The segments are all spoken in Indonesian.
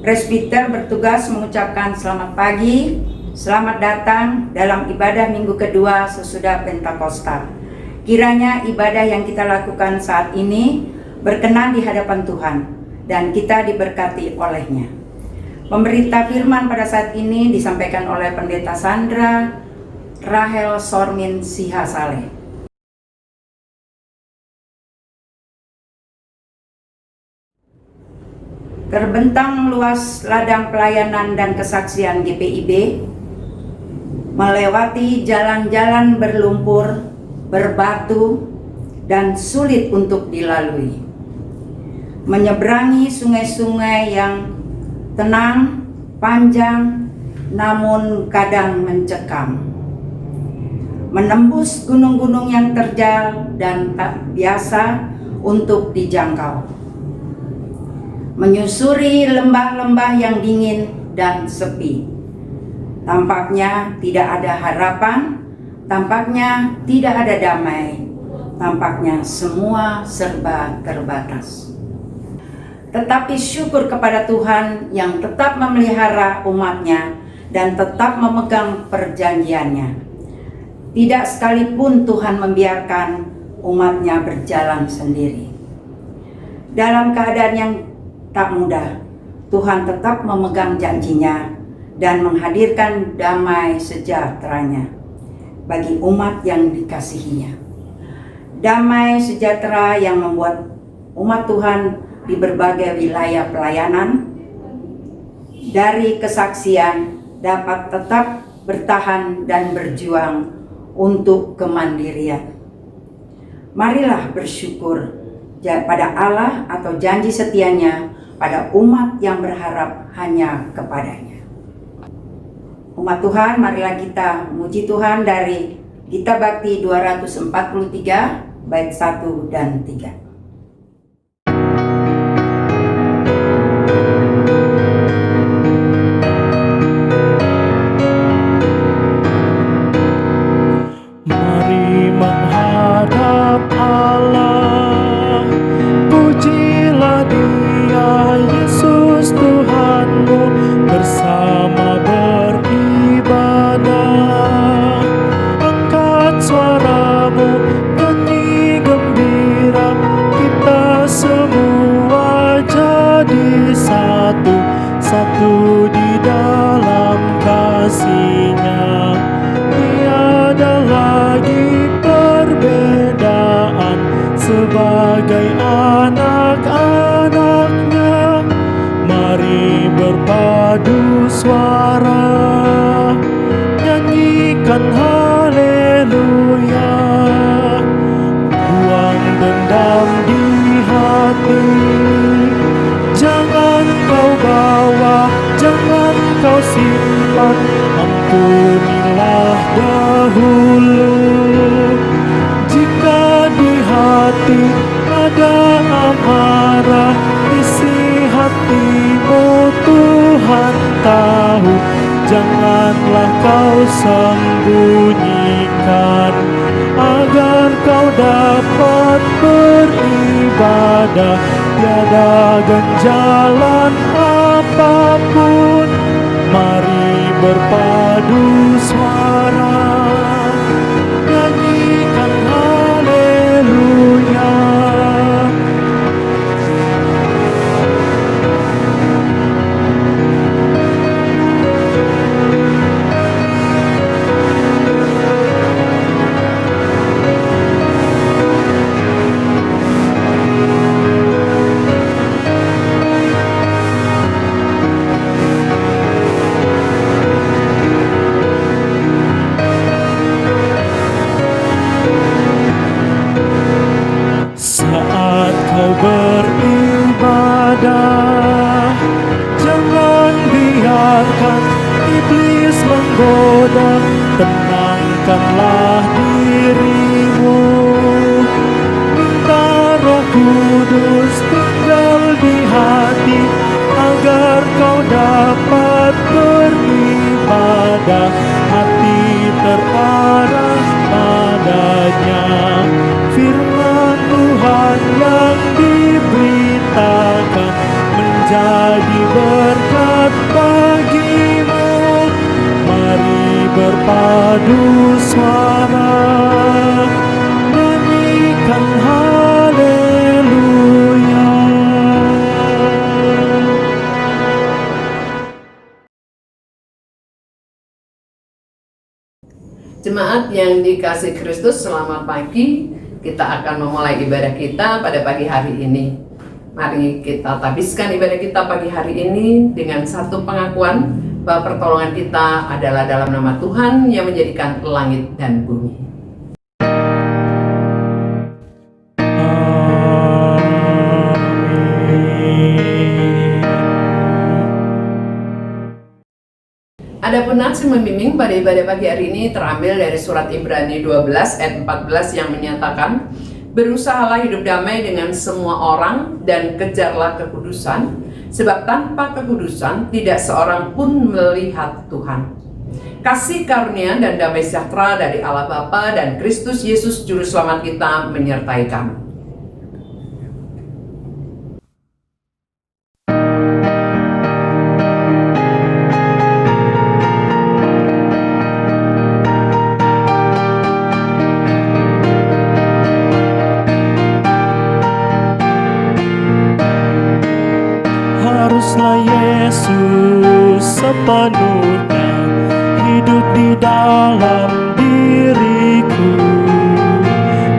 Presbiter bertugas mengucapkan selamat pagi, selamat datang dalam ibadah minggu kedua sesudah Pentakosta. Kiranya ibadah yang kita lakukan saat ini berkenan di hadapan Tuhan dan kita diberkati olehnya. Pemberita firman pada saat ini disampaikan oleh Pendeta Sandra Rahel Sormin Sihasale. Terbentang luas ladang pelayanan dan kesaksian GPIB, melewati jalan-jalan berlumpur, berbatu, dan sulit untuk dilalui. Menyeberangi sungai-sungai yang tenang, panjang, namun kadang mencekam. Menembus gunung-gunung yang terjal dan tak biasa untuk dijangkau. Menyusuri lembah-lembah yang dingin dan sepi. Tampaknya tidak ada harapan, tampaknya tidak ada damai, tampaknya semua serba terbatas. Tetapi syukur kepada Tuhan yang tetap memelihara umatnya dan tetap memegang perjanjiannya. Tidak sekalipun Tuhan membiarkan umatnya berjalan sendiri. Dalam keadaan yang tak mudah, Tuhan tetap memegang janjinya dan menghadirkan damai sejahteranya bagi umat yang dikasihinya. Damai sejahtera yang membuat umat Tuhan di berbagai wilayah pelayanan dari kesaksian dapat tetap bertahan dan berjuang untuk kemandirian. Marilah bersyukur pada Allah atau janji setianya pada umat yang berharap hanya kepadanya. Umat Tuhan, marilah kita memuji Tuhan dari Gita Bakti 243 bait 1 dan 3. Mari menghadap Allah, pujilah Dia, Yesus Tuhanmu, bersama beribadah. Angkat suaramu, nyanyi gembira, kita semua jadi satu, satu di dalam kasih-Nya. Tiada lagi perbedaan, sebagai anak-anak-Nya. Mari berpadu suara, nyanyikan haleluya. Buang dendam di hati, jangan kau bawa, jangan kau simpan. Ampunilah dahulu. Jika di hati ada amarah, isi hatimu Tuhan tahu. Janganlah kau sembunyikan, agar kau dapat beribadah. Tiada ganjalan apapun. Mari berpadu suara, nyanyikan haleluya. Saat kau beribadah, jangan biarkan iblis menggoda. Tenangkanlah dirimu, minta Roh Kudus tinggal di hati, agar kau dapat beribadah. Hati terarah padanya, firman Tuhan yang diberitakan menjadi berkat berpadu suara nyanyikan haleluya. Jemaat yang dikasihi Kristus, selamat pagi. Kita akan memulai ibadah kita pada pagi hari ini. Mari kita tabiskan ibadah kita pagi hari ini dengan satu pengakuan bahwa pertolongan kita adalah dalam nama Tuhan yang menjadikan langit dan bumi. Adapun nats yang membimbing pada ibadah pagi hari ini terambil dari surat Ibrani 12 ayat 14 yang menyatakan, berusahalah hidup damai dengan semua orang dan kejarlah kekudusan, sebab tanpa kekudusan tidak seorang pun melihat Tuhan. Kasih karunia dan damai sejahtera dari Allah Bapa dan Kristus Yesus Juru Selamat kita menyertai kamu. Haruslah Yesus sepenuhnya hidup di dalam diriku,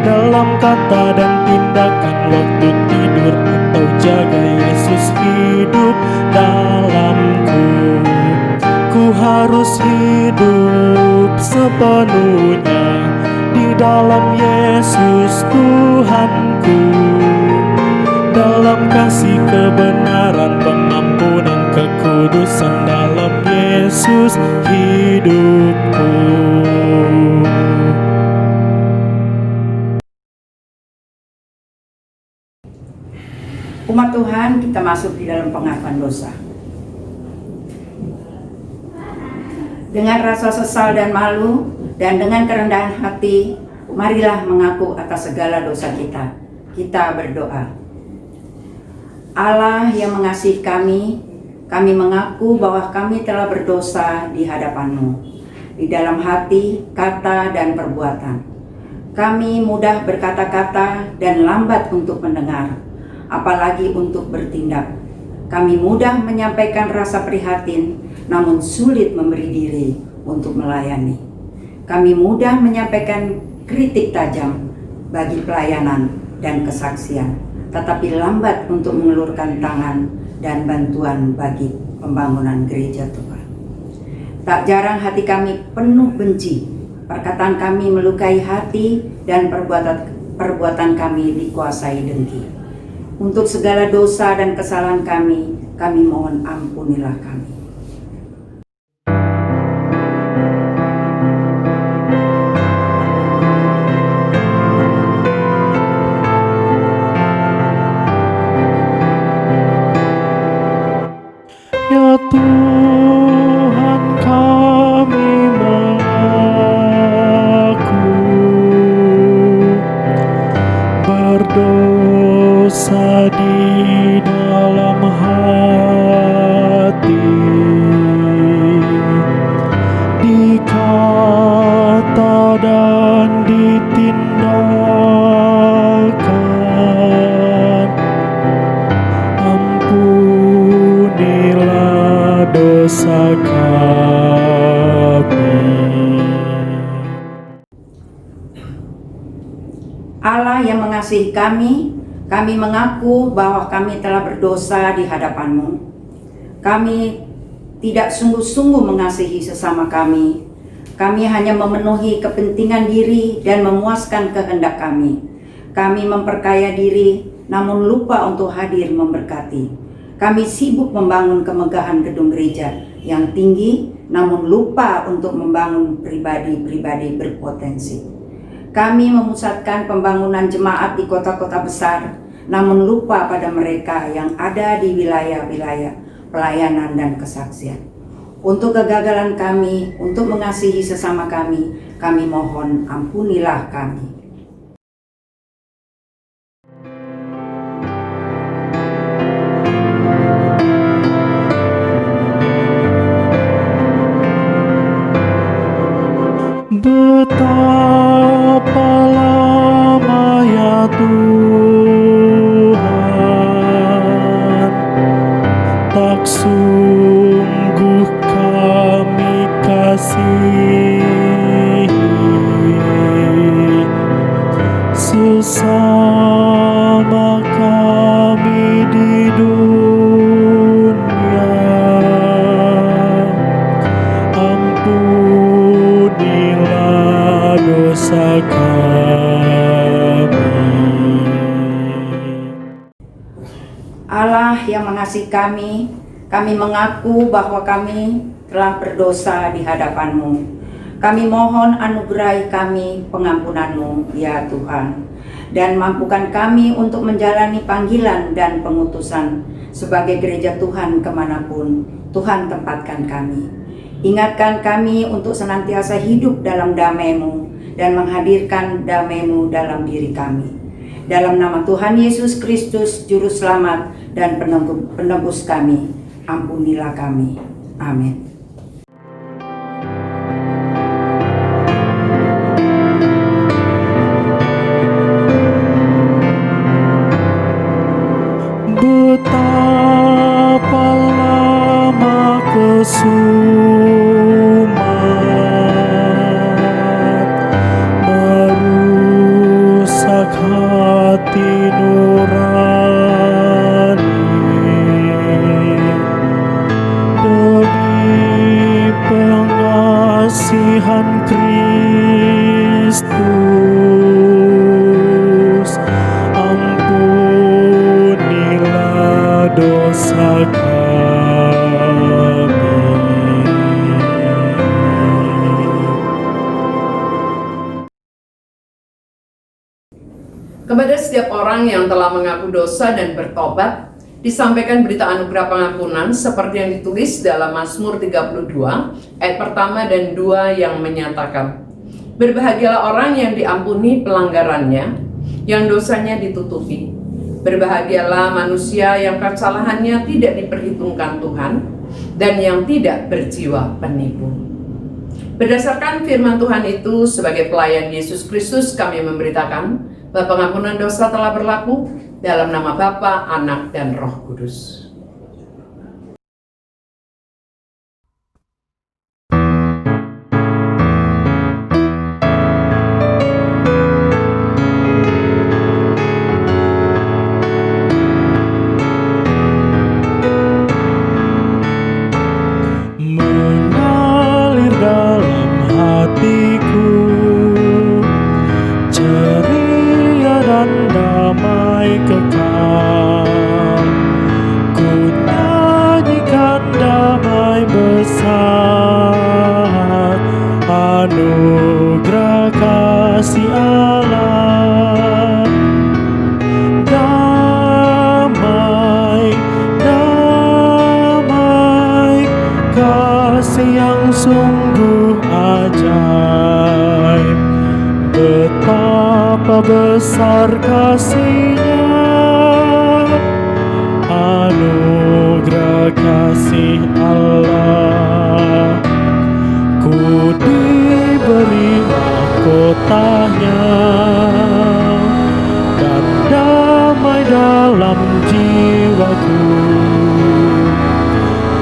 dalam kata dan tindakan, waktu tidur atau jaga, Yesus hidup dalamku. Ku harus hidup sepenuhnya di dalam Yesus Tuhanku, dalam kasih kebenaran, pengampunan, kekudusan, dalam Yesus hidupku. Umat Tuhan, kita masuk di dalam pengakuan dosa. Dengan rasa sesal dan malu dan dengan kerendahan hati, marilah mengaku atas segala dosa kita. Kita berdoa. Allah yang mengasihi kami mengaku bahwa kami telah berdosa di hadapan-Mu, di dalam hati, kata, dan perbuatan. Kami mudah berkata-kata dan lambat untuk mendengar, apalagi untuk bertindak. Kami mudah menyampaikan rasa prihatin, namun sulit memberi diri untuk melayani. Kami mudah menyampaikan kritik tajam bagi pelayanan dan kesaksian, tetapi lambat untuk mengulurkan tangan dan bantuan bagi pembangunan gereja Tuhan. Tak jarang hati kami penuh benci, perkataan kami melukai hati, dan perbuatan kami dikuasai dengki. Untuk segala dosa dan kesalahan kami mohon ampunilah kami. Ya Tuhan, kami mengaku berdosa di dalam hati, di kata dan di tindakan. Ampunilah dosa kami. Allah yang mengasihi kami mengaku bahwa kami telah berdosa di hadapan-Mu. Kami tidak sungguh-sungguh mengasihi sesama kami. Kami hanya memenuhi kepentingan diri dan memuaskan kehendak kami. Kami memperkaya diri, namun lupa untuk hadir memberkati. Kami sibuk membangun kemegahan gedung gereja yang tinggi, namun lupa untuk membangun pribadi-pribadi berpotensi. Kami memusatkan pembangunan jemaat di kota-kota besar, namun lupa pada mereka yang ada di wilayah-wilayah pelayanan dan kesaksian. Untuk kegagalan kami, untuk mengasihi sesama kami mohon ampunilah kami. Betapa lama ya Tuhan, tak sungguh kami kasihi sesama kami di dunia. Ampunilah dosa kami. Allah yang mengasihi kami mengaku bahwa kami telah berdosa di hadapan-Mu. Kami mohon anugerahi kami pengampunan-Mu, ya Tuhan, dan mampukan kami untuk menjalani panggilan dan pengutusan sebagai gereja Tuhan kemanapun Tuhan tempatkan kami. Ingatkan kami untuk senantiasa hidup dalam damai-Mu dan menghadirkan damai-Mu dalam diri kami. Dalam nama Tuhan Yesus Kristus, Juru Selamat dan penebus kami, ampunilah kami. Amin. Betapa lama kesumat merusak hati nurani, demi pengasihan Kristus, ampunilah dosa kami. Kepada setiap orang yang telah mengaku dosa dan bertobat, disampaikan berita anugerah pengampunan seperti yang ditulis dalam Mazmur 32 ayat pertama dan 2 yang menyatakan, berbahagialah orang yang diampuni pelanggarannya, yang dosanya ditutupi. Berbahagialah manusia yang kesalahannya tidak diperhitungkan Tuhan dan yang tidak berjiwa penipu. Berdasarkan firman Tuhan itu, sebagai pelayan Yesus Kristus kami memberitakan bahwa pengampunan dosa telah berlaku dalam nama Bapa, Anak, dan Roh Kudus. Mengalir dalam hatiku ceria dan damai kekal. Ku nyanyikan damai besar, anugerah kasih Allah. Damai, damai, kasih yang sungguh ajaib. Betapa besar kasih-Nya, anugerah kasih Allah. Ku diberi mahkotanya dan damai dalam jiwaku.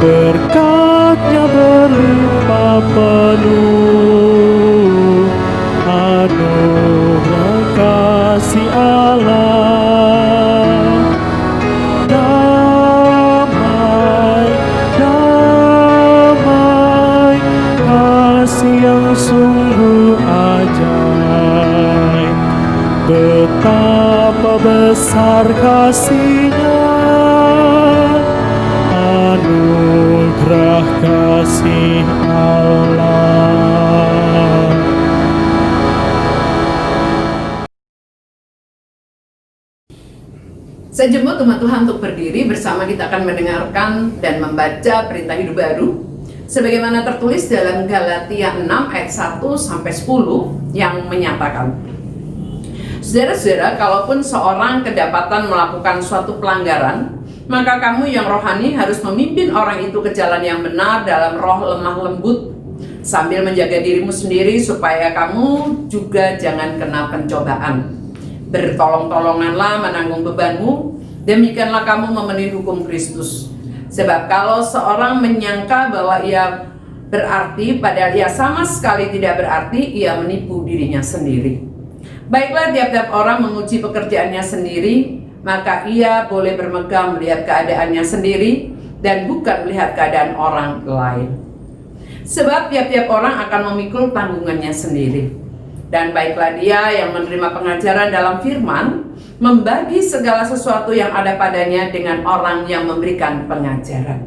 Berkat-Nya berlimpah penuh, anugerah kasih Allah. Damai, damai, kasih yang sungguh ajaib. Betapa besar kasih-Nya, anugerah kasih Allah. Saya jemput umat Tuhan untuk berdiri bersama, kita akan mendengarkan dan membaca perintah hidup baru sebagaimana tertulis dalam Galatia 6 ayat 1 sampai 10 yang menyatakan, saudara-saudara, kalaupun seorang kedapatan melakukan suatu pelanggaran, maka kamu yang rohani harus memimpin orang itu ke jalan yang benar dalam roh lemah lembut sambil menjaga dirimu sendiri supaya kamu juga jangan kena pencobaan. Bertolong-tolonganlah menanggung bebanmu, demikianlah kamu memenuhi hukum Kristus. Sebab kalau seorang menyangka bahwa ia berarti, padahal ia sama sekali tidak berarti, ia menipu dirinya sendiri. Baiklah, tiap-tiap orang menguji pekerjaannya sendiri, maka ia boleh bermegah melihat keadaannya sendiri dan bukan melihat keadaan orang lain. Sebab tiap-tiap orang akan memikul tanggungannya sendiri. Dan baiklah dia yang menerima pengajaran dalam firman, membagi segala sesuatu yang ada padanya dengan orang yang memberikan pengajaran.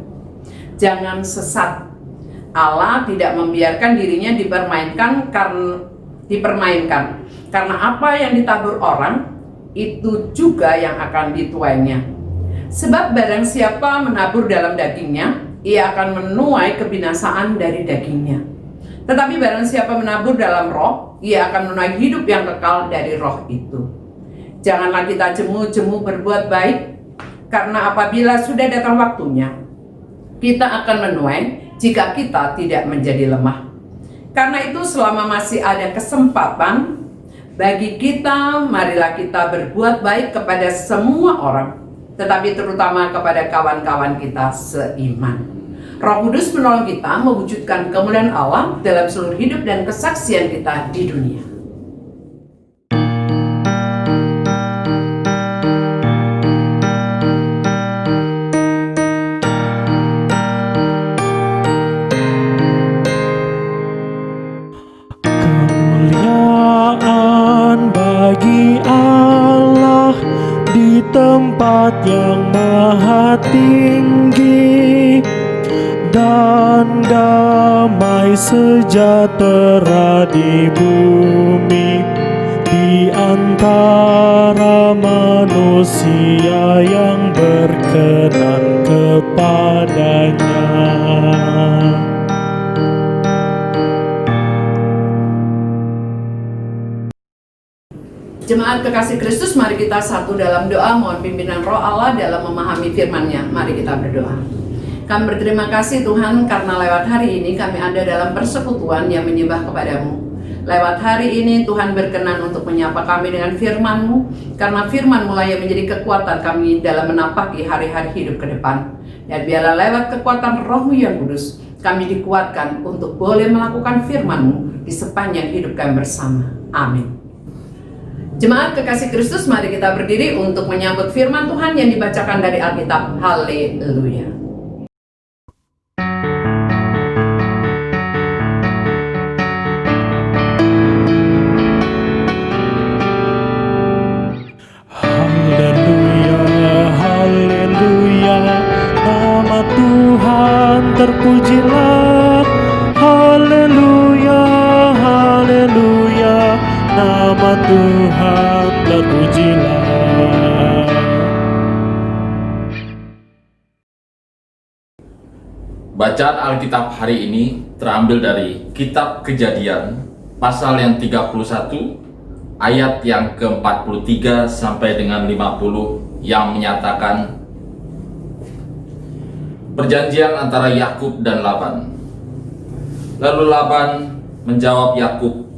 Jangan sesat. Allah tidak membiarkan dirinya dipermainkan. Karena apa yang ditabur orang, itu juga yang akan dituainya. Sebab barang siapa menabur dalam dagingnya, ia akan menuai kebinasaan dari dagingnya. Tetapi barang siapa menabur dalam roh, ia akan menuai hidup yang kekal dari roh itu. Janganlah kita jemu-jemu berbuat baik, karena apabila sudah datang waktunya, kita akan menuai jika kita tidak menjadi lemah. Karena itu selama masih ada kesempatan bagi kita, marilah kita berbuat baik kepada semua orang, tetapi terutama kepada kawan-kawan kita seiman. Roh Kudus menolong kita mewujudkan kemuliaan Allah dalam seluruh hidup dan kesaksian kita di dunia. Bagi Allah di tempat yang maha tinggi, dan damai sejahtera di bumi di antara manusia yang berkenan kepadanya. Jemaat kekasih Kristus, mari kita satu dalam doa mohon pimpinan Roh Allah dalam memahami firman-Nya. Mari kita berdoa. Kami berterima kasih Tuhan karena lewat hari ini kami ada dalam persekutuan yang menyembah kepadamu. Lewat hari ini Tuhan berkenan untuk menyapa kami dengan firman-Mu, karena firman-Mu lah yang menjadi kekuatan kami dalam menapaki hari-hari hidup ke depan. Dan biarlah lewat kekuatan Roh-Mu yang kudus, kami dikuatkan untuk boleh melakukan firman-Mu di sepanjang hidup kami bersama. Amin. Jemaat kekasih Kristus, mari kita berdiri untuk menyambut firman Tuhan yang dibacakan dari Alkitab. Haleluya. Haleluya, haleluya, nama Tuhan terpujilah. Haleluya, haleluya, nama Tuhan terpujilah. Bacaan Alkitab hari ini terambil dari Kitab Kejadian pasal yang 31 ayat yang ke-43 sampai dengan 50 yang menyatakan perjanjian antara Yakub dan Laban. Lalu Laban menjawab Yakub,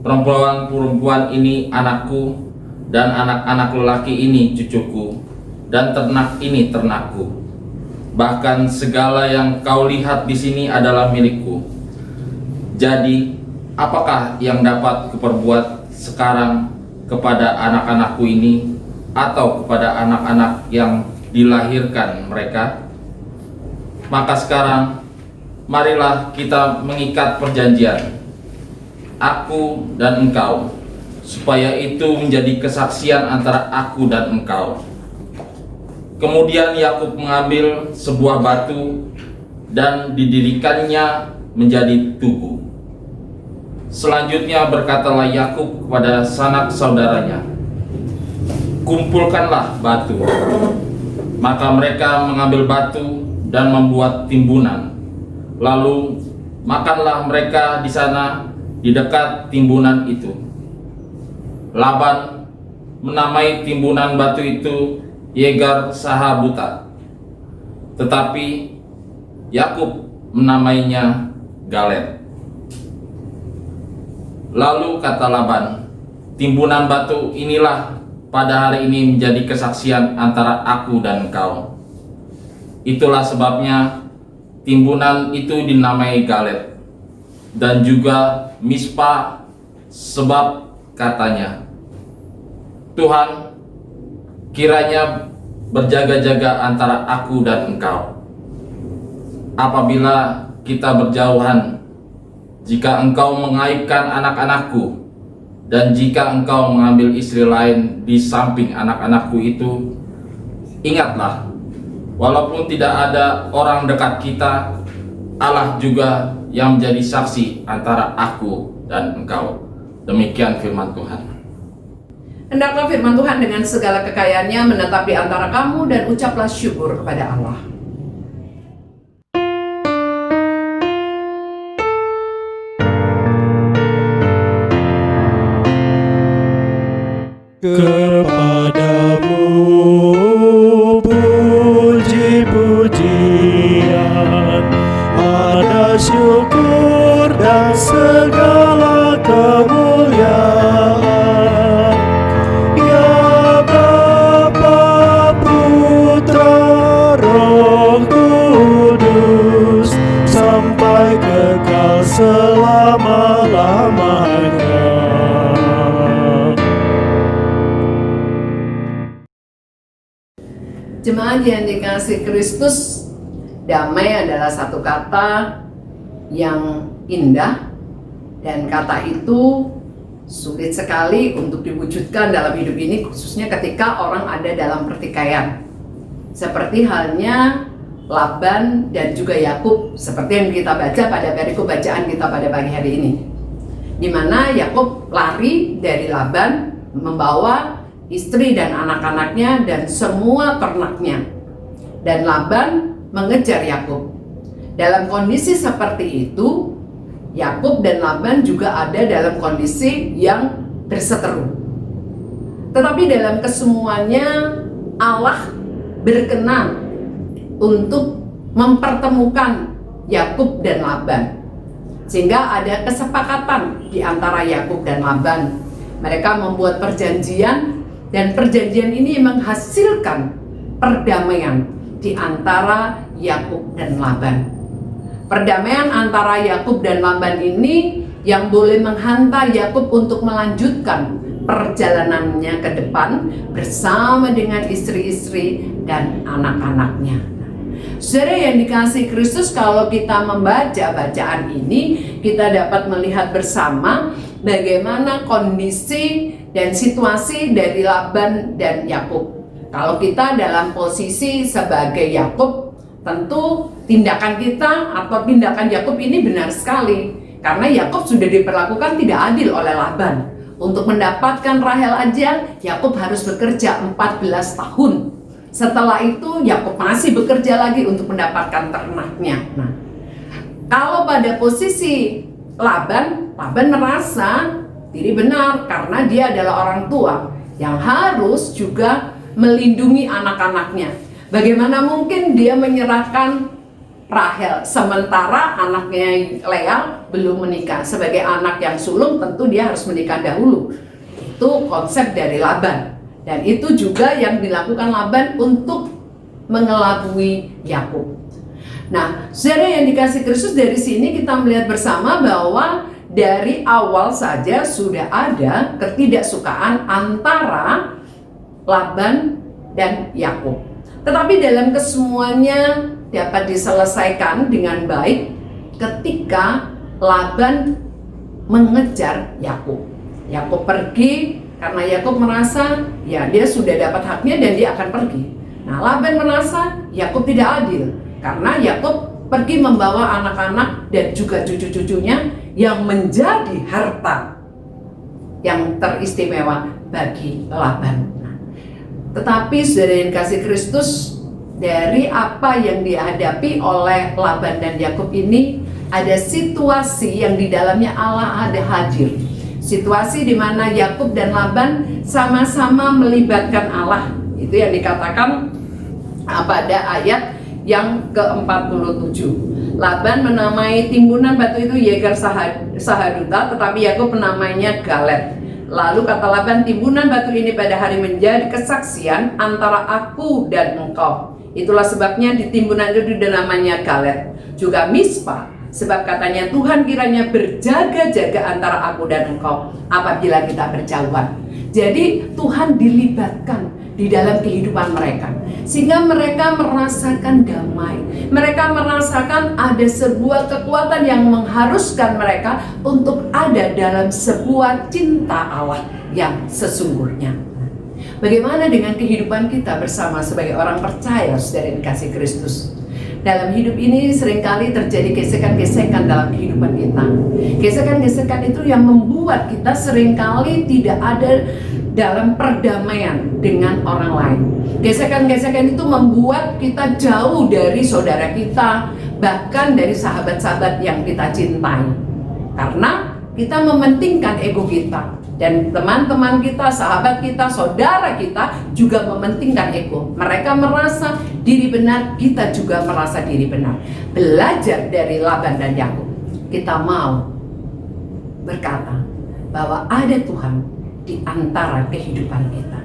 perempuan-perempuan ini anakku, dan anak-anak lelaki ini cucuku, dan ternak ini ternakku. Bahkan segala yang kau lihat di sini adalah milikku. Jadi, apakah yang dapat kuperbuat sekarang kepada anak-anakku ini, atau kepada anak-anak yang dilahirkan mereka? Maka sekarang, marilah kita mengikat perjanjian, aku dan engkau, supaya itu menjadi kesaksian antara aku dan engkau. Kemudian Yakub mengambil sebuah batu dan didirikannya menjadi tugu. Selanjutnya berkatalah Yakub kepada sanak saudaranya, kumpulkanlah batu. Maka mereka mengambil batu dan membuat timbunan. Lalu makanlah mereka di sana di dekat timbunan itu. Laban menamai timbunan batu itu Yegar Sahabuta, tetapi Yakub menamainya Galet. Lalu kata Laban, timbunan batu inilah pada hari ini menjadi kesaksian antara aku dan engkau. Itulah sebabnya timbunan itu dinamai Galet dan juga Mispa, sebab katanya, Tuhan, kiranya berjaga-jaga antara aku dan engkau. Apabila kita berjauhan, jika engkau mengaibkan anak-anakku, dan jika engkau mengambil istri lain di samping anak-anakku itu, ingatlah, walaupun tidak ada orang dekat kita, Allah juga yang menjadi saksi antara aku dan engkau. Demikian firman Tuhan. Hendaklah firman Tuhan dengan segala kekayaannya menetap di antara kamu, dan ucaplah syukur kepada Allah. Kepadamu puji-pujian, ada syukur dan segala kemuliaan. Ya Bapa, Putra, Roh Kudus, sampai kekal selama-lamanya. Jemaat yang dikasihi Kristus, damai adalah satu kata yang indah, dan kata itu sulit sekali untuk diwujudkan dalam hidup ini, khususnya ketika orang ada dalam pertikaian. Seperti halnya Laban dan juga Yakub, seperti yang kita baca pada perikop bacaan kita pada pagi hari ini, di mana Yakub lari dari Laban membawa istri dan anak-anaknya dan semua ternaknya, dan Laban mengejar Yakub. Dalam kondisi seperti itu, Yakub dan Laban juga ada dalam kondisi yang berseteru. Tetapi dalam kesemuanya Allah berkenan untuk mempertemukan Yakub dan Laban, sehingga ada kesepakatan di antara Yakub dan Laban. Mereka membuat perjanjian, dan perjanjian ini menghasilkan perdamaian di antara Yakub dan Laban. Perdamaian antara Yakub dan Laban ini yang boleh menghantar Yakub untuk melanjutkan perjalanannya ke depan bersama dengan istri-istri dan anak-anaknya. Saudara yang dikasihi Kristus, kalau kita membaca bacaan ini, kita dapat melihat bersama bagaimana kondisi dan situasi dari Laban dan Yakub. Kalau kita dalam posisi sebagai Yakub, tentu tindakan kita atau tindakan Yakub ini benar sekali, karena Yakub sudah diperlakukan tidak adil oleh Laban. Untuk mendapatkan Rahel aja, Yakub harus bekerja 14 tahun. Setelah itu Yakub masih bekerja lagi untuk mendapatkan ternaknya. Nah, kalau pada posisi Laban merasa diri benar karena dia adalah orang tua yang harus juga melindungi anak-anaknya. Bagaimana mungkin dia menyerahkan Rahel sementara anaknya Lea belum menikah? Sebagai anak yang sulung tentu dia harus menikah dahulu. Itu konsep dari Laban, dan itu juga yang dilakukan Laban untuk mengelabui Yakub. Nah, saudara yang dikasihi Kristus, dari sini kita melihat bersama bahwa dari awal saja sudah ada ketidaksukaan antara Laban dan Yakub. Tetapi dalam kesemuanya dapat diselesaikan dengan baik ketika Laban mengejar Yakub. Yakub pergi karena Yakub merasa ya dia sudah dapat haknya dan dia akan pergi. Nah, Laban merasa Yakub tidak adil karena Yakub pergi membawa anak-anak dan juga cucu-cucunya yang menjadi harta yang teristimewa bagi Laban. Tetapi saudara yang kasih Kristus, dari apa yang dihadapi oleh Laban dan Yakub ini, ada situasi yang di dalamnya Allah ada hadir. Situasi di mana Yakub dan Laban sama-sama melibatkan Allah. Itu yang dikatakan pada ayat yang ke-47. Laban menamai timbunan batu itu Yegar Sahaduta, tetapi Yakub menamainya Galet. Lalu kata Laban, timbunan batu ini pada hari menjadi kesaksian antara aku dan engkau. Itulah sebabnya di timbunan itu namanya Galet. Juga Mispa, sebab katanya Tuhan kiranya berjaga-jaga antara aku dan engkau apabila kita berjauhan. Jadi Tuhan dilibatkan di dalam kehidupan mereka, sehingga mereka merasakan damai. Mereka merasakan ada sebuah kekuatan yang mengharuskan mereka untuk ada dalam sebuah cinta Allah yang sesungguhnya. Bagaimana dengan kehidupan kita bersama sebagai orang percaya, saudara yang dikasihi Kristus? Dalam hidup ini seringkali terjadi gesekan-gesekan dalam kehidupan kita. Gesekan-gesekan itu yang membuat kita seringkali tidak ada dalam perdamaian dengan orang lain. Gesekan-gesekan itu membuat kita jauh dari saudara kita, bahkan dari sahabat-sahabat yang kita cintai. Karena kita mementingkan ego kita. Dan teman-teman kita, sahabat kita, saudara kita juga mementingkan ego. Mereka merasa diri benar, kita juga merasa diri benar. Belajar dari Laban dan Yakub, kita mau berkata bahwa ada Tuhan di antara kehidupan kita.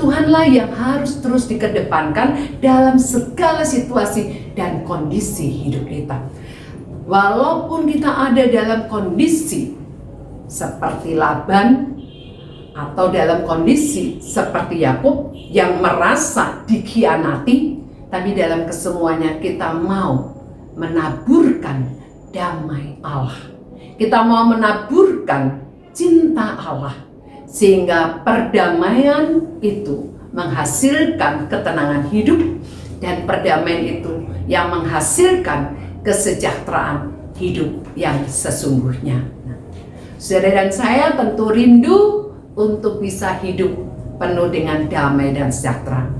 Tuhanlah yang harus terus dikedepankan dalam segala situasi dan kondisi hidup kita. Walaupun kita ada dalam kondisi seperti Laban atau dalam kondisi seperti Yakub yang merasa dikhianati, tapi dalam kesemuanya kita mau menaburkan damai Allah. Kita mau menaburkan cinta Allah, sehingga perdamaian itu menghasilkan ketenangan hidup, dan perdamaian itu yang menghasilkan kesejahteraan hidup yang sesungguhnya. Saudara dan saya tentu rindu untuk bisa hidup penuh dengan damai dan sejahtera.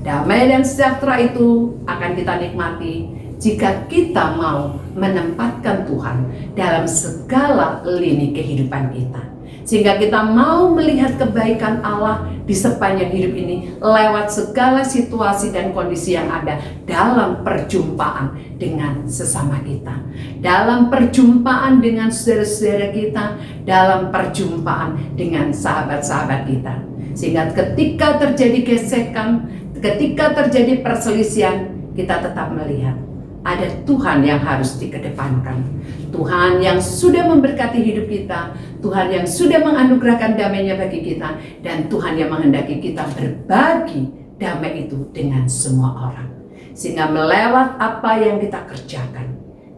Damai dan sejahtera itu akan kita nikmati jika kita mau menempatkan Tuhan dalam segala lini kehidupan kita. Sehingga kita mau melihat kebaikan Allah di sepanjang hidup ini lewat segala situasi dan kondisi yang ada dalam perjumpaan dengan sesama kita, dalam perjumpaan dengan saudara-saudara kita, dalam perjumpaan dengan sahabat-sahabat kita. Sehingga ketika terjadi gesekan, ketika terjadi perselisihan, kita tetap melihat ada Tuhan yang harus dikedepankan. Tuhan yang sudah memberkati hidup kita, Tuhan yang sudah menganugerahkan damai-Nya bagi kita, dan Tuhan yang menghendaki kita berbagi damai itu dengan semua orang. Sehingga melewat apa yang kita kerjakan,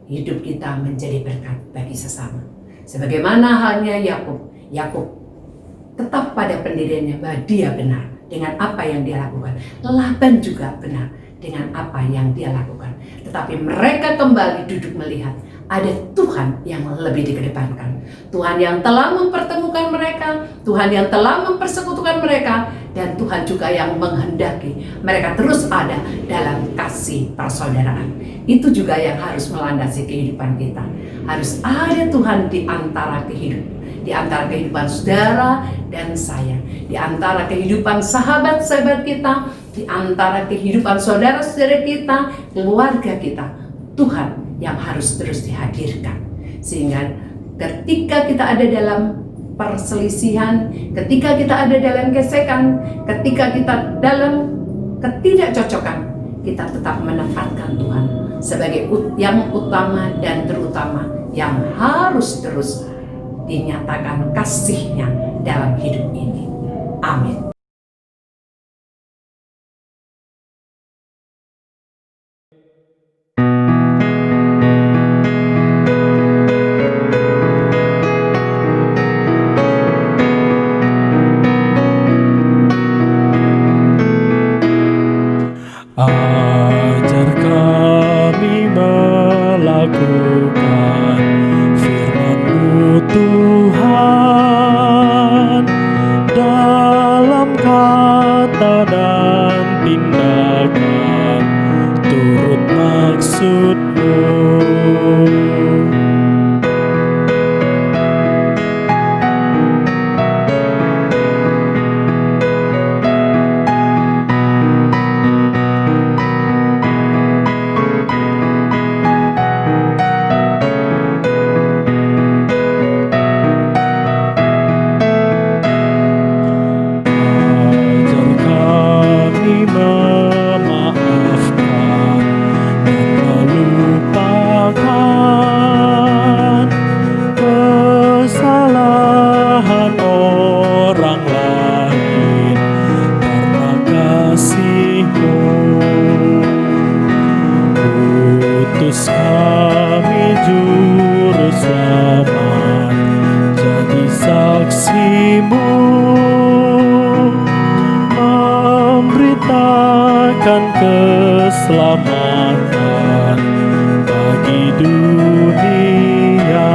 hidup kita menjadi berkat bagi sesama. Sebagaimana halnya Yakub tetap pada pendiriannya bahwa dia benar dengan apa yang dia lakukan. Laban juga benar dengan apa yang dia lakukan. Tetapi mereka kembali duduk melihat ada Tuhan yang lebih dikedepankan. Tuhan yang telah mempertemukan mereka, Tuhan yang telah mempersekutukan mereka, dan Tuhan juga yang menghendaki mereka terus ada dalam kasih persaudaraan. Itu juga yang harus melandasi kehidupan kita. Harus ada Tuhan di antara kehidupan saudara dan saya, di antara kehidupan sahabat-sahabat kita, di antara kehidupan saudara-saudara kita, keluarga kita. Tuhan yang harus terus dihadirkan, sehingga ketika kita ada dalam perselisihan, ketika kita ada dalam gesekan, ketika kita dalam ketidakcocokan, kita tetap menempatkan Tuhan sebagai yang utama dan terutama yang harus terus dinyatakan kasih-Nya dalam hidup ini. Amin. Ajar kami melakukan firman-Mu Tuhan, dalam kata dan tindakan turut maksud-Mu. keselamatan bagi dunia.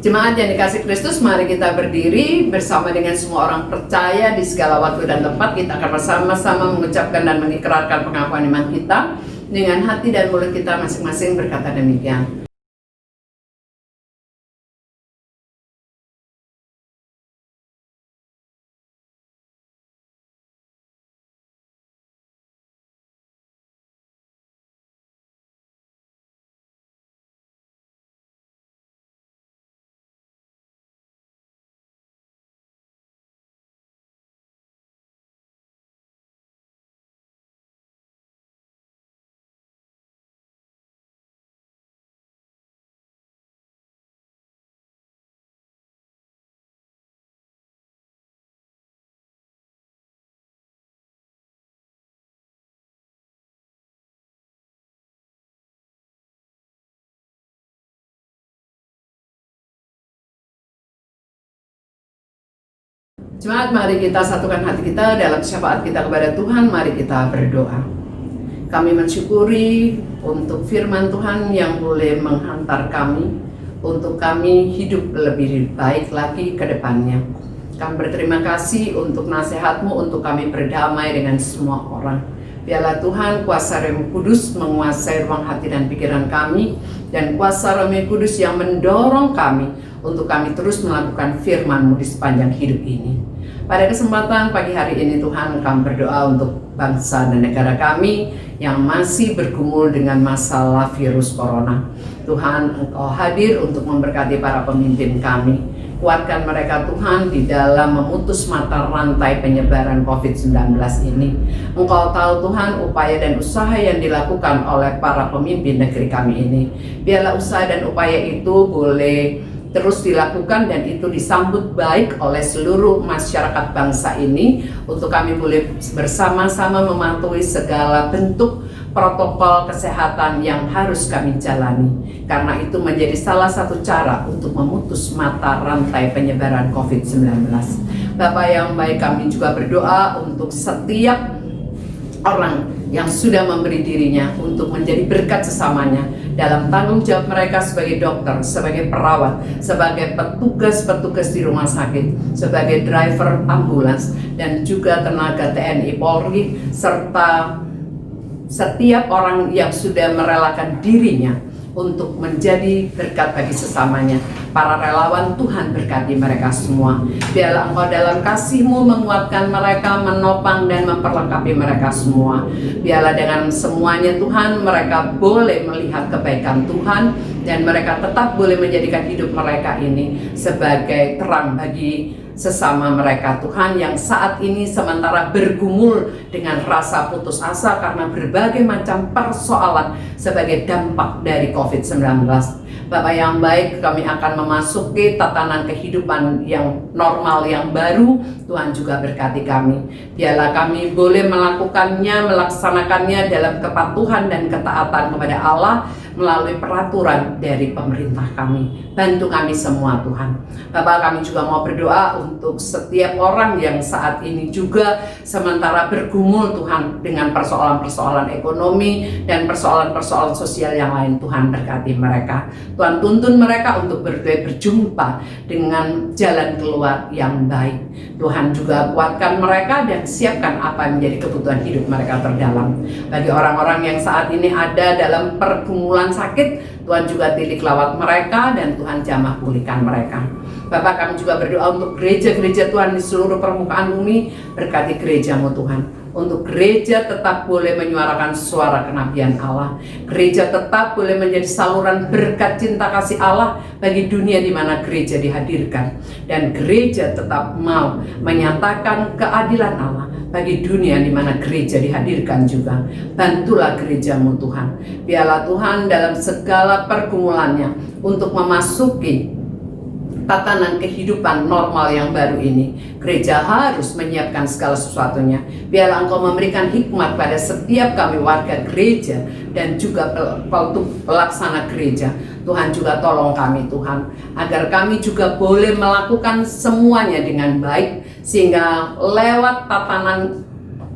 Jemaat yang dikasih Kristus, mari kita berdiri bersama dengan semua orang percaya di segala waktu dan tempat. Kita akan bersama-sama mengucapkan dan mengikrarkan pengakuan iman kita dengan hati dan mulut kita masing-masing berkata demikian. Jemaat, mari kita satukan hati kita dalam syafaat kita kepada Tuhan. Mari kita berdoa. Kami mensyukuri untuk firman Tuhan yang boleh menghantar kami, untuk kami hidup lebih baik lagi ke depannya. Kami berterima kasih untuk nasihat-Mu untuk kami berdamai dengan semua orang. Biarlah Tuhan kuasa Roh Kudus menguasai ruang hati dan pikiran kami, dan kuasa Roh Kudus yang mendorong kami untuk kami terus melakukan firman-Mu di sepanjang hidup ini. Pada kesempatan pagi hari ini Tuhan, kami berdoa untuk bangsa dan negara kami yang masih bergumul dengan masalah virus corona. Tuhan, Engkau hadir untuk memberkati para pemimpin kami. Kuatkan mereka Tuhan di dalam memutus mata rantai penyebaran COVID-19 ini. Engkau tahu Tuhan upaya dan usaha yang dilakukan oleh para pemimpin negeri kami ini. Biarlah usaha dan upaya itu boleh terus dilakukan dan itu disambut baik oleh seluruh masyarakat bangsa ini, untuk kami boleh bersama-sama mematuhi segala bentuk protokol kesehatan yang harus kami jalani, karena itu menjadi salah satu cara untuk memutus mata rantai penyebaran COVID-19. Bapak yang baik, kami juga berdoa untuk setiap orang yang sudah memberi dirinya untuk menjadi berkat sesamanya dalam tanggung jawab mereka sebagai dokter, sebagai perawat, sebagai petugas-petugas di rumah sakit, sebagai driver ambulans, dan juga tenaga TNI Polri, serta setiap orang yang sudah merelakan dirinya untuk menjadi berkat bagi sesamanya. Para relawan, Tuhan berkati mereka semua. Biarlah Engkau dalam kasih-Mu menguatkan mereka, menopang dan memperlengkapi mereka semua. Biarlah dengan semuanya Tuhan, mereka boleh melihat kebaikan Tuhan, dan mereka tetap boleh menjadikan hidup mereka ini sebagai terang bagi sesama mereka Tuhan, yang saat ini sementara bergumul dengan rasa putus asa karena berbagai macam persoalan sebagai dampak dari COVID-19. Bapak yang baik, kami akan memasuki tatanan kehidupan yang normal, yang baru. Tuhan juga berkati kami. Biarlah kami boleh melakukannya, melaksanakannya dalam kepatuhan dan ketaatan kepada Allah melalui peraturan dari pemerintah kami. Bantu kami semua Tuhan. Bapak, kami juga mau berdoa untuk setiap orang yang saat ini juga sementara bergumul Tuhan dengan persoalan-persoalan ekonomi dan persoalan-persoalan sosial yang lain. Tuhan berkati mereka. Tuhan tuntun mereka untuk berjumpa dengan jalan keluar yang baik. Tuhan juga kuatkan mereka dan siapkan apa yang menjadi kebutuhan hidup mereka terdalam. Bagi orang-orang yang saat ini ada dalam pergumulan sakit, Tuhan juga tilik lawat mereka dan Tuhan jamah pulihkan mereka. Bapak, kami juga berdoa untuk gereja-gereja Tuhan di seluruh permukaan bumi. Berkati gereja-Mu Tuhan, untuk gereja tetap boleh menyuarakan suara kenabian Allah. Gereja tetap boleh menjadi saluran berkat cinta kasih Allah bagi dunia di mana gereja dihadirkan. Dan gereja tetap mau menyatakan keadilan Allah bagi dunia di mana gereja dihadirkan juga. Bantulah gereja-Mu Tuhan. Biarlah Tuhan dalam segala pergumulannya untuk memasuki tatanan kehidupan normal yang baru ini, gereja harus menyiapkan segala sesuatunya. Biarlah Engkau memberikan hikmat pada setiap kami warga gereja dan juga pelaksana gereja. Tuhan juga tolong kami Tuhan, agar kami juga boleh melakukan semuanya dengan baik, sehingga lewat tatanan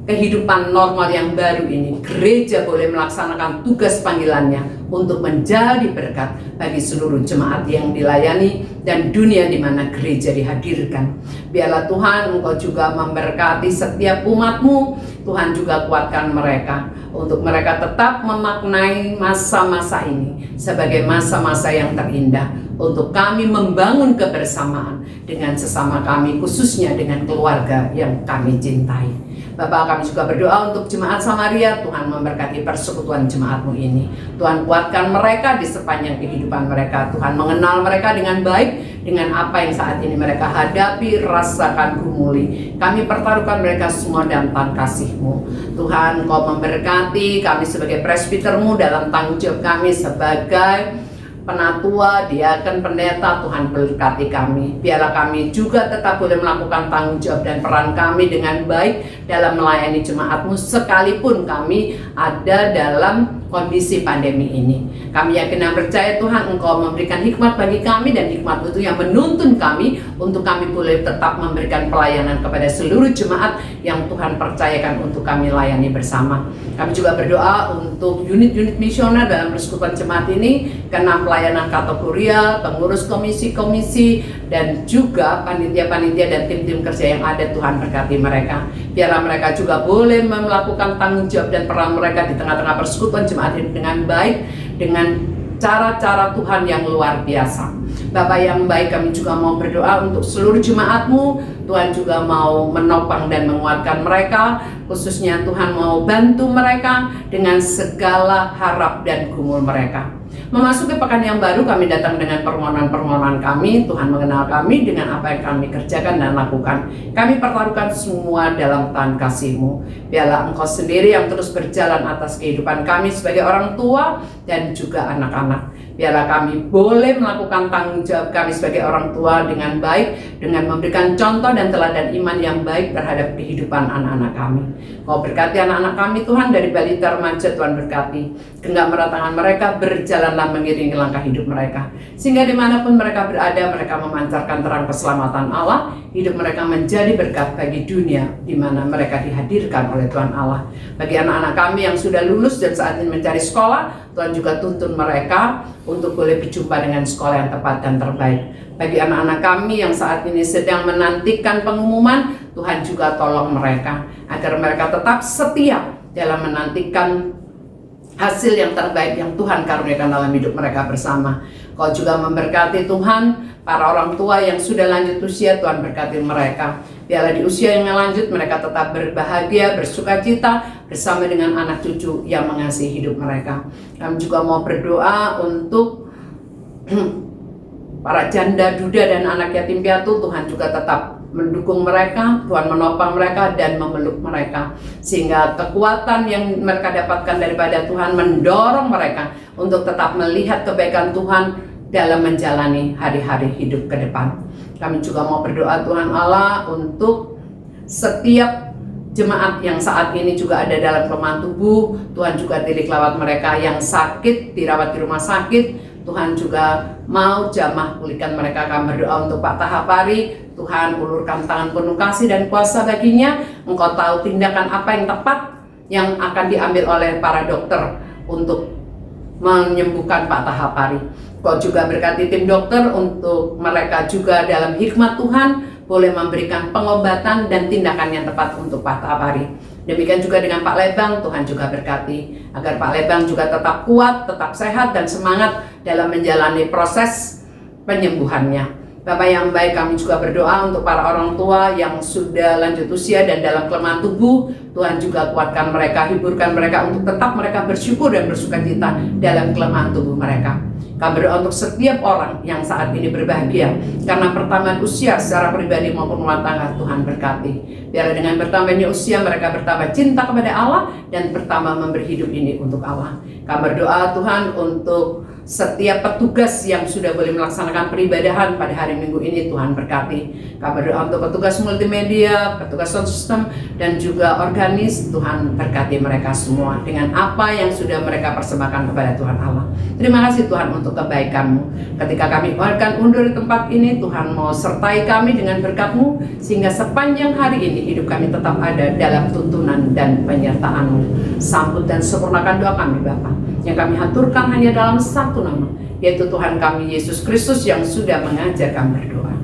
kehidupan normal yang baru ini, gereja boleh melaksanakan tugas panggilannya untuk menjadi berkat bagi seluruh jemaat yang dilayani dan dunia di mana gereja dihadirkan. Biarlah Tuhan Engkau juga memberkati setiap umat-Mu. Tuhan juga kuatkan mereka untuk mereka tetap memaknai masa-masa ini sebagai masa-masa yang terindah untuk kami membangun kebersamaan dengan sesama kami, khususnya dengan keluarga yang kami cintai. Bapak, kami juga berdoa untuk jemaat Samaria. Tuhan memberkati persekutuan jemaat-Mu ini. Tuhan kuatkan mereka di sepanjang kehidupan mereka. Tuhan mengenal mereka dengan baik, dengan apa yang saat ini mereka hadapi, rasakan, gumuli. Kami pertaruhkan mereka semua dalam tangan kasih-Mu. Tuhan, Engkau memberkati kami sebagai presbiter-Mu dalam tanggung jawab kami sebagai penatua, diaken, pendeta. Tuhan berkati kami. Biarlah kami juga tetap boleh melakukan tanggung jawab dan peran kami dengan baik dalam melayani jemaat-Mu sekalipun kami ada dalam kondisi pandemi ini. Kami yakin dan percaya Tuhan Engkau memberikan hikmat bagi kami, dan hikmat itu yang menuntun kami untuk kami boleh tetap memberikan pelayanan kepada seluruh jemaat yang Tuhan percayakan untuk kami layani bersama. Kami juga berdoa untuk unit-unit misioner dalam persekutuan jemaat ini, karena pelayanan kategorial, pengurus komisi-komisi, dan juga panitia-panitia dan tim-tim kerja yang ada. Tuhan berkati mereka. Biarlah mereka juga boleh melakukan tanggung jawab dan peran mereka di tengah-tengah persekutuan jemaat ini dengan baik, dengan cara-cara Tuhan yang luar biasa. Bapak yang baik, kami juga mau berdoa untuk seluruh jemaat-Mu. Tuhan juga mau menopang dan menguatkan mereka, khususnya Tuhan mau bantu mereka dengan segala harap dan gumul mereka. Memasuki pekan yang baru, kami datang dengan permohonan-permohonan kami. Tuhan mengenal kami dengan apa yang kami kerjakan dan lakukan. Kami pertaruhkan semua dalam tangan kasih-Mu. Biarlah Engkau sendiri yang terus berjalan atas kehidupan kami sebagai orang tua dan juga anak-anak. Biarlah kami boleh melakukan tanggung jawab kami sebagai orang tua dengan baik, dengan memberikan contoh dan teladan iman yang baik terhadap kehidupan anak-anak kami. Kau berkati anak-anak kami Tuhan, dari balita remaja. Tuhan berkati genggam erat tangan mereka, berjalanlah mengiringi langkah hidup mereka, sehingga dimanapun mereka berada, mereka memancarkan terang keselamatan Allah. Hidup mereka menjadi berkat bagi dunia di mana mereka dihadirkan oleh Tuhan Allah. Bagi anak-anak kami yang sudah lulus dan saat ini mencari sekolah, Tuhan juga tuntun mereka untuk boleh berjumpa dengan sekolah yang tepat dan terbaik. Bagi anak-anak kami yang saat ini sedang menantikan pengumuman, Tuhan juga tolong mereka agar mereka tetap setia dalam menantikan hasil yang terbaik yang Tuhan karuniakan dalam hidup mereka bersama. Kau juga memberkati Tuhan para orang tua yang sudah lanjut usia. Tuhan berkati mereka. Biarlah di usia yang lanjut mereka tetap berbahagia, bersukacita bersama dengan anak cucu yang mengasihi hidup mereka. Kami juga mau berdoa untuk para janda, duda, dan anak yatim piatu. Tuhan juga tetap mendukung mereka, Tuhan menopang mereka dan memeluk mereka, sehingga kekuatan yang mereka dapatkan daripada Tuhan mendorong mereka untuk tetap melihat kebaikan Tuhan dalam menjalani hari-hari hidup ke depan. Kami juga mau berdoa Tuhan Allah untuk setiap jemaat yang saat ini juga ada dalam kelemahan tubuh. Tuhan juga tilik lawat mereka yang sakit, dirawat di rumah sakit. Tuhan juga mau jamah pulihkan mereka. Kami berdoa untuk Pak Tahapari. Tuhan ulurkan tangan penuh kasih dan kuasa baginya. Engkau tahu tindakan apa yang tepat yang akan diambil oleh para dokter untuk menyembuhkan Pak Tahapari. Kau juga berkati tim dokter untuk mereka juga dalam hikmat Tuhan boleh memberikan pengobatan dan tindakan yang tepat untuk Pak Tahapari. Demikian juga dengan Pak Lebang. Tuhan juga berkati agar Pak Lebang juga tetap kuat, tetap sehat dan semangat dalam menjalani proses penyembuhannya. Bapak yang baik, kami juga berdoa untuk para orang tua yang sudah lanjut usia dan dalam kelemahan tubuh. Tuhan juga kuatkan mereka, hiburkan mereka untuk tetap mereka bersyukur dan bersukacita dalam kelemahan tubuh mereka. Kami berdoa untuk setiap orang yang saat ini berbahagia karena pertambahan usia secara pribadi maupun rumah tangga. Tuhan berkati. Biarlah dengan bertambahnya usia mereka bertambah cinta kepada Allah dan bertambah memberi hidup ini untuk Allah. Kami berdoa Tuhan untuk setiap petugas yang sudah boleh melaksanakan peribadahan pada hari Minggu ini, Tuhan berkati. Kami berdoa untuk petugas multimedia, petugas sound system, dan juga organis. Tuhan berkati mereka semua dengan apa yang sudah mereka persembahkan kepada Tuhan Allah. Terima kasih Tuhan untuk kebaikan-Mu. Ketika kami akan undur di tempat ini, Tuhan mau sertai kami dengan berkat-Mu, sehingga sepanjang hari ini hidup kami tetap ada dalam tuntunan dan penyertaan-Mu. Sambut dan sempurnakan doa kami Bapa, yang kami haturkan hanya dalam satu nama, yaitu Tuhan kami Yesus Kristus yang sudah mengajar kami berdoa.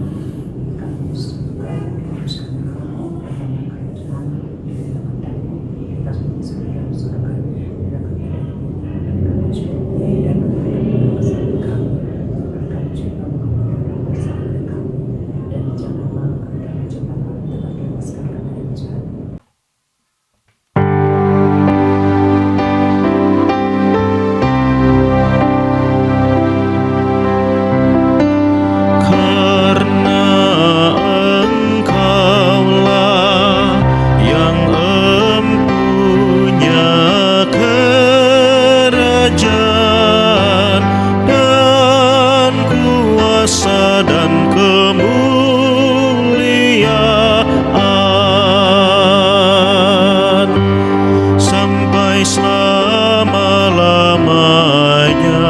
Karena Engkaulah yang empunya kerajaan dan kuasa dan kemuliaan sampai selama-lamanya.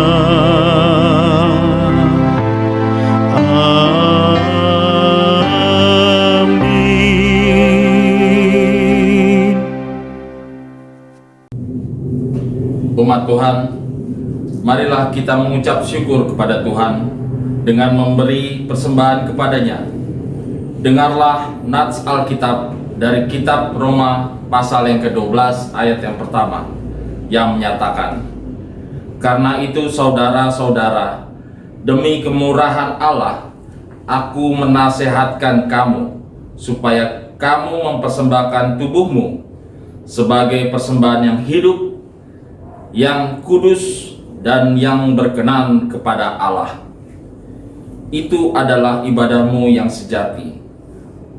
Amin. Umat Tuhan, marilah kita mengucap syukur kepada Tuhan dengan memberi persembahan kepadanya. Dengarlah nats Alkitab dari kitab Roma pasal yang ke-12 ayat yang pertama yang menyatakan, "Karena itu saudara-saudara, demi kemurahan Allah, aku menasehatkan kamu supaya kamu mempersembahkan tubuhmu sebagai persembahan yang hidup, yang kudus, dan yang berkenan kepada Allah. Itu adalah ibadahmu yang sejati."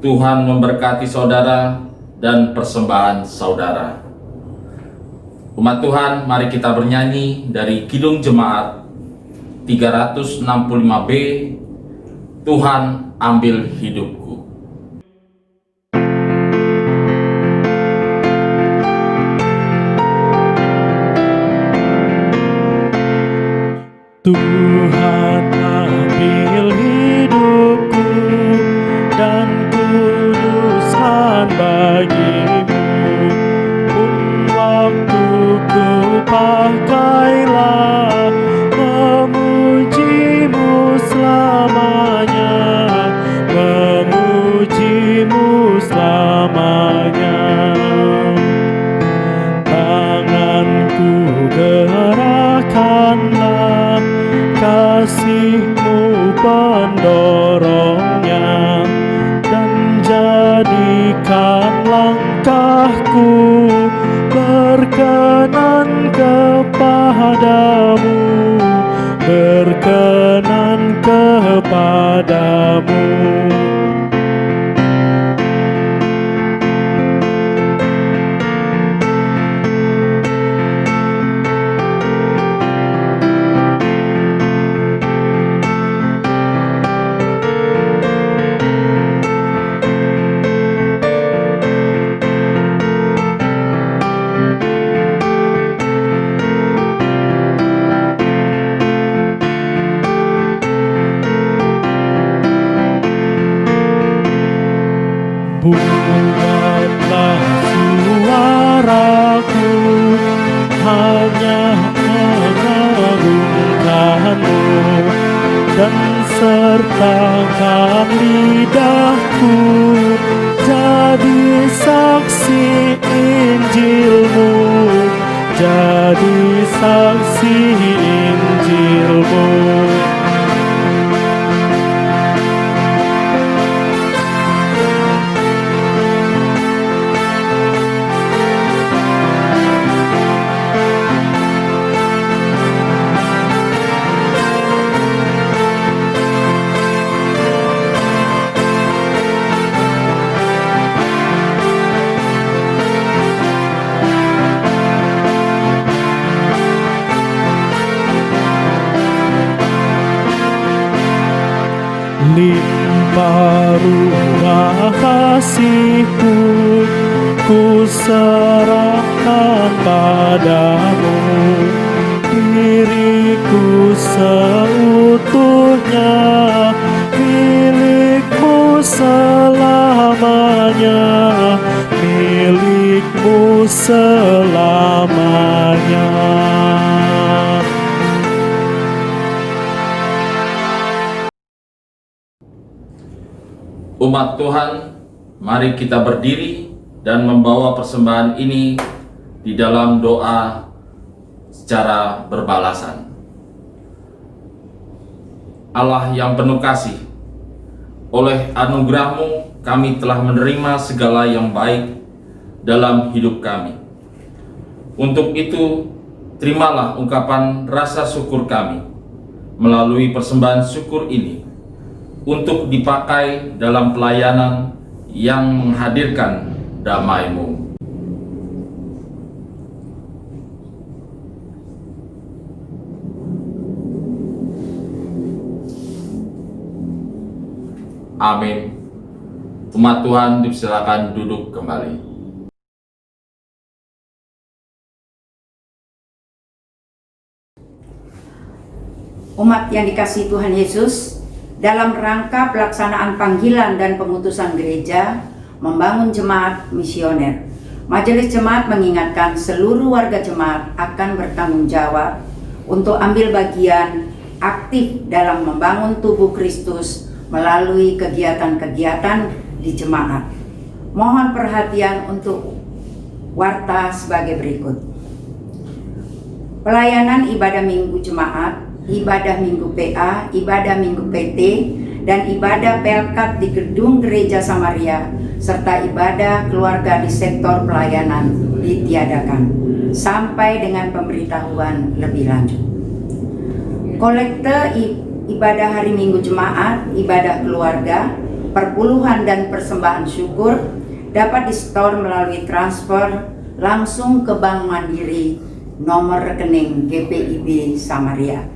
Tuhan memberkati saudara dan persembahan saudara. Umat Tuhan, mari kita bernyanyi dari Kidung Jemaat 365B, Tuhan ambil hidupku. Tuhan ambil hidupku dan kuduskan bagimu. Pun waktuku pakailah memujimu selamanya, memujimu selamanya. Tanganku gerakkanlah, kasih-Mu pendorongnya, dan jadikan langkahku berkenan kepadamu, berkenan kepadamu. Buatlah suaraku hanya mengagungkan-Mu, dan sertakan lidahku jadi saksi Injil-Mu, jadi saksi Injil-Mu. Barulah kasih-Mu ku serahkan padamu, diriku seutuhnya milik-Mu selamanya, milik-Mu selamanya. Umat Tuhan, mari kita berdiri dan membawa persembahan ini di dalam doa secara berbalasan. Allah yang penuh kasih, oleh anugerah-Mu kami telah menerima segala yang baik dalam hidup kami. Untuk itu, terimalah ungkapan rasa syukur kami melalui persembahan syukur ini untuk dipakai dalam pelayanan yang menghadirkan damai-Mu. Amin. Umat Tuhan dipersilakan duduk kembali. Umat yang dikasihi Tuhan Yesus, dalam rangka pelaksanaan panggilan dan pengutusan gereja membangun jemaat misioner, Majelis Jemaat mengingatkan seluruh warga jemaat akan bertanggung jawab untuk ambil bagian aktif dalam membangun tubuh Kristus melalui kegiatan-kegiatan di jemaat. Mohon perhatian untuk warta sebagai berikut. Pelayanan ibadah minggu jemaat, ibadah minggu PA, ibadah minggu PT, dan ibadah pelkat di gedung gereja Samaria, serta ibadah keluarga di sektor pelayanan ditiadakan, sampai dengan pemberitahuan lebih lanjut. Kolekte ibadah hari minggu jemaat, ibadah keluarga, perpuluhan dan persembahan syukur dapat di-store melalui transfer langsung ke Bank Mandiri, nomor rekening GPIB Samaria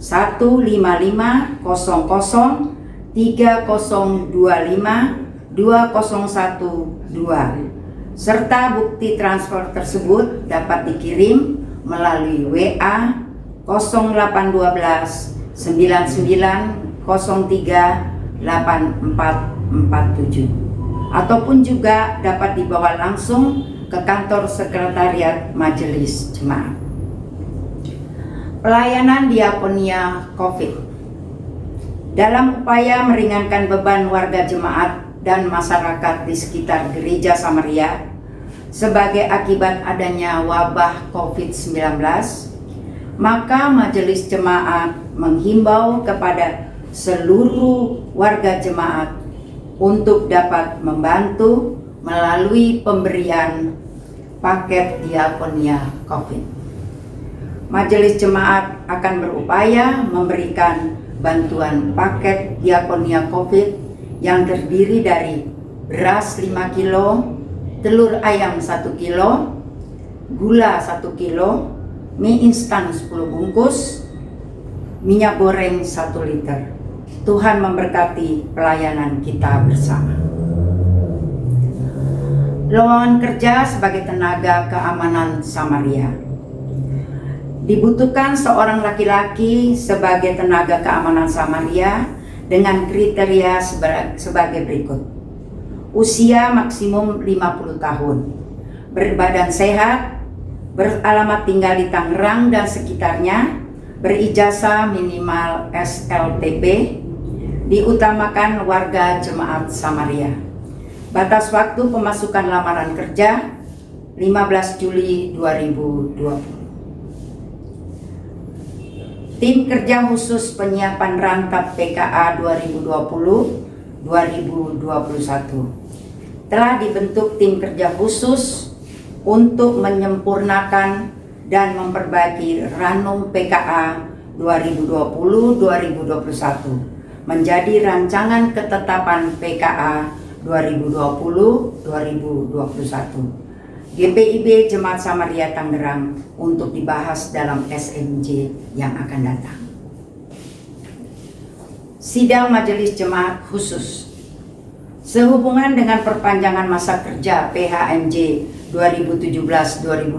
155-0025-2012, serta bukti transfer tersebut dapat dikirim melalui WA 0812 9903 8447, ataupun juga dapat dibawa langsung ke kantor sekretariat Majelis Jemaat. Pelayanan diakonia COVID. Dalam upaya meringankan beban warga jemaat dan masyarakat di sekitar gereja Samaria sebagai akibat adanya wabah COVID-19, maka Majelis Jemaat menghimbau kepada seluruh warga jemaat untuk dapat membantu melalui pemberian paket diakonia COVID. Majelis Jemaat akan berupaya memberikan bantuan paket diakonia COVID yang terdiri dari beras 5 kilo, telur ayam 1 kilo, gula 1 kilo, mie instan 10 bungkus, minyak goreng 1 liter. Tuhan memberkati pelayanan kita bersama. Lowongan kerja sebagai tenaga keamanan Samaria. Dibutuhkan seorang laki-laki sebagai tenaga keamanan Samaria dengan kriteria sebagai berikut. Usia maksimum 50 tahun, berbadan sehat, beralamat tinggal di Tangerang dan sekitarnya, berijazah minimal SLTP, diutamakan warga jemaat Samaria. Batas waktu pemasukan lamaran kerja 15 Juli 2020. Tim kerja khusus penyiapan rantap PKA 2020-2021 telah dibentuk tim kerja khusus untuk menyempurnakan dan memperbaiki Ranum PKA 2020-2021 menjadi rancangan ketetapan PKA 2020-2021 GPIB Jemaat Samaria Tangerang untuk dibahas dalam SMJ yang akan datang. Sidang Majelis Jemaat Khusus. Sehubungan dengan perpanjangan masa kerja PHMJ 2017-2020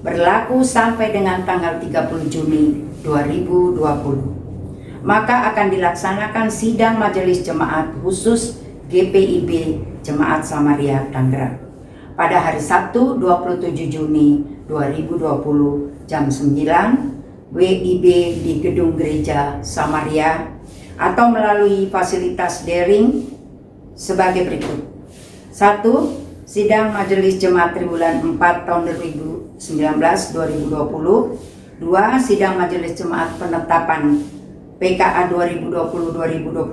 berlaku sampai dengan tanggal 30 Juni 2020, maka akan dilaksanakan sidang Majelis Jemaat Khusus GPIB Jemaat Samaria Tangerang pada hari Sabtu 27 Juni 2020 jam 9 WIB di Gedung Gereja Samaria atau melalui fasilitas daring sebagai berikut. 1. Sidang Majelis Jemaat Triwulan 4 tahun 2019-2020. 2. Sidang Majelis Jemaat Penetapan PKA 2020-2021.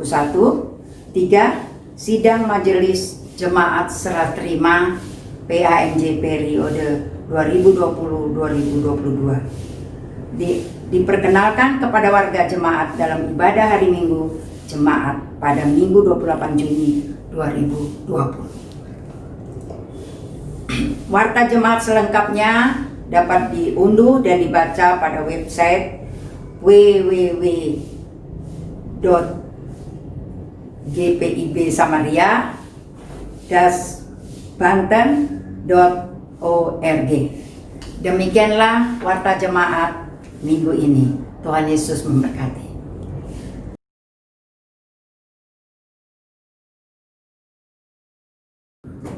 3. Sidang Majelis Jemaat Serah Terima PHMJ periode 2020-2022. Diperkenalkan kepada warga jemaat dalam ibadah hari Minggu Jemaat pada Minggu 28 Juni 2020. Warta jemaat selengkapnya dapat diunduh dan dibaca pada website www.gpib-samaria-banten.org. Demikianlah warta jemaat minggu ini. Tuhan Yesus memberkati.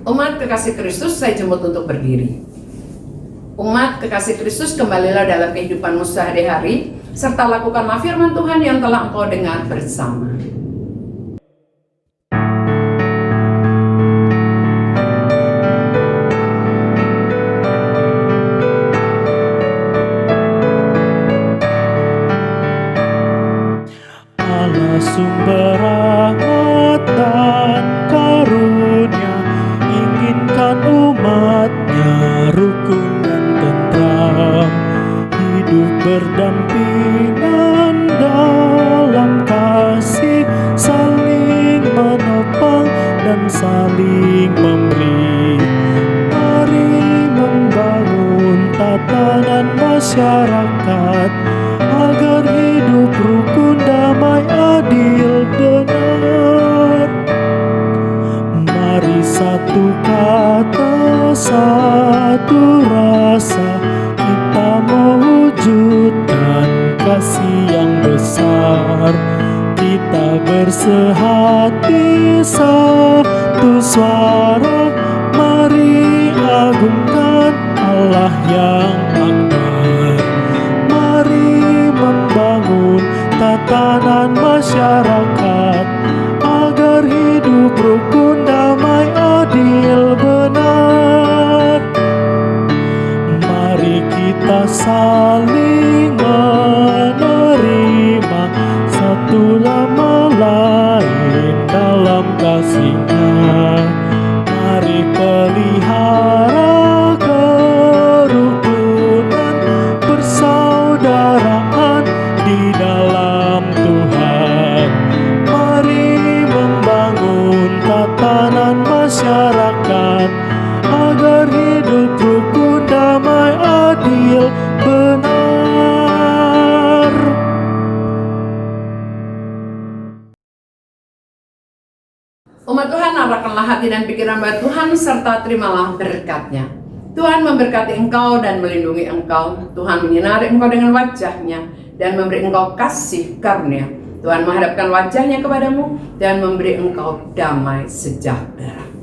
Umat kekasih Kristus, saya jemput untuk berdiri. Umat kekasih Kristus, kembalilah dalam kehidupanmu sehari-hari, serta lakukanlah firman Tuhan yang telah engkau dengar bersama. Allah sumber rahmat dan karunia, inginkan umatnya rukun dan tentram, hidup berdampingan dalam kasih, saling menopang dan saling memberi. Mari membangun tatanan masyarakat agar hidup rukun, damai, adil, benar. Mari satu kata, satu rasa, kita mewujudkan kasih yang besar. Kita bersehati satu suara, mari agungkan Allah yang akbar. Mari membangun tatanan masyarakat agar hidup rukun, damai, adil, benar. Mari kita saling menerima satu sama lain dalam kasih-Nya. Mari pelihara kerukunan, persaudaraan di dalam Tuhan. Mari membangun tatanan masyarakat agar hidup rukun, damai, adil, benar. Umat Tuhan, arahkanlah hati dan pikiran buat Tuhan, serta terimalah berkat-Nya. Tuhan memberkati engkau dan melindungi engkau. Tuhan menyinari engkau dengan wajah-Nya dan memberi engkau kasih karunia. Tuhan menghadapkan wajah-Nya kepadamu dan memberi engkau damai sejahtera.